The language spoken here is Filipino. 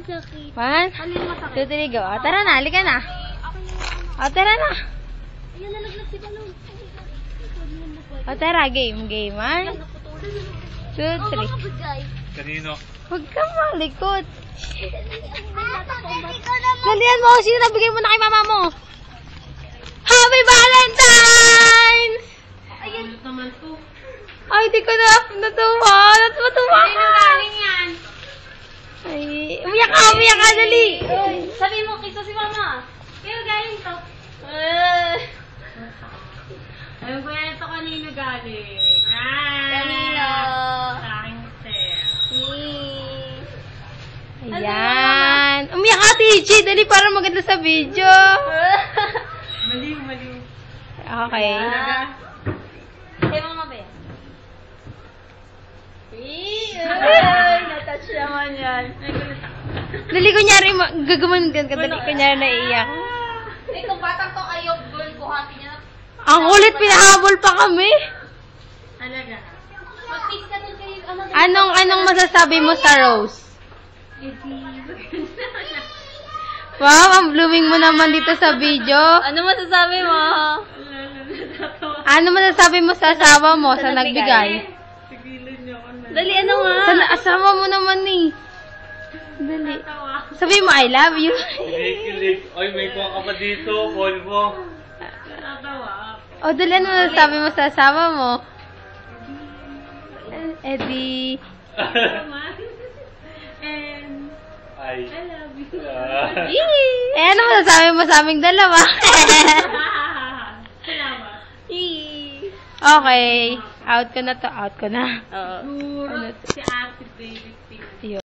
Sakit. 1, 2, 3, go. O, tara na. Halika na. O, tara na. Ayan, nalaglag si Balon. O, tara. Game. 1, 2, 3. Kanino? Huwag kang malikot. Dalihan mo. Sino nabigay mo na kay mama mo? Happy Valentine's! Ayun naman to. Ay, di ko na natuwa. Natuwa ka. Galing yan. Ay, umiyak ka, dali. Sabi mo, kiso si mama. Kaya galing to. Ayun ko yan ito kanino galing. Kanino? Sa aking sir. Ayan. Umiyak ka, TJ. Dali para maganda sa video. Maliw. Okay. Kaya mama ba yan? Ay, natouch naman yan. Dali, kunyari, gagaman ka. Dali, kunyari, naiiyak. Itong batang to ayaw girl ko hati niya. Ang kulit, pinahabol pa kami. Talaga. Mag-kiss ka dun kay Anong masasabi mo sa Rose? Wow, ang blooming mo naman dito sa video. Ano masasabi mo? Ano masasabi mo sa asawa mo sa nagbigay? Sigilan niyo ako na. Dali, ano nga? Sa asawa mo naman eh. Dali. Sabi mo, I love you. Kinikilig. Ay, may kuha ka pa dito. Volvo. Natawa ako. O, dali, ano masasabi mo sa asawa mo? Eddie. Naman. And Ay. I love you. Eh, ano masasabi mo sa aming dalawa? Salamat. Okay. Out ko na to. Oo. Puro si Ate Baby.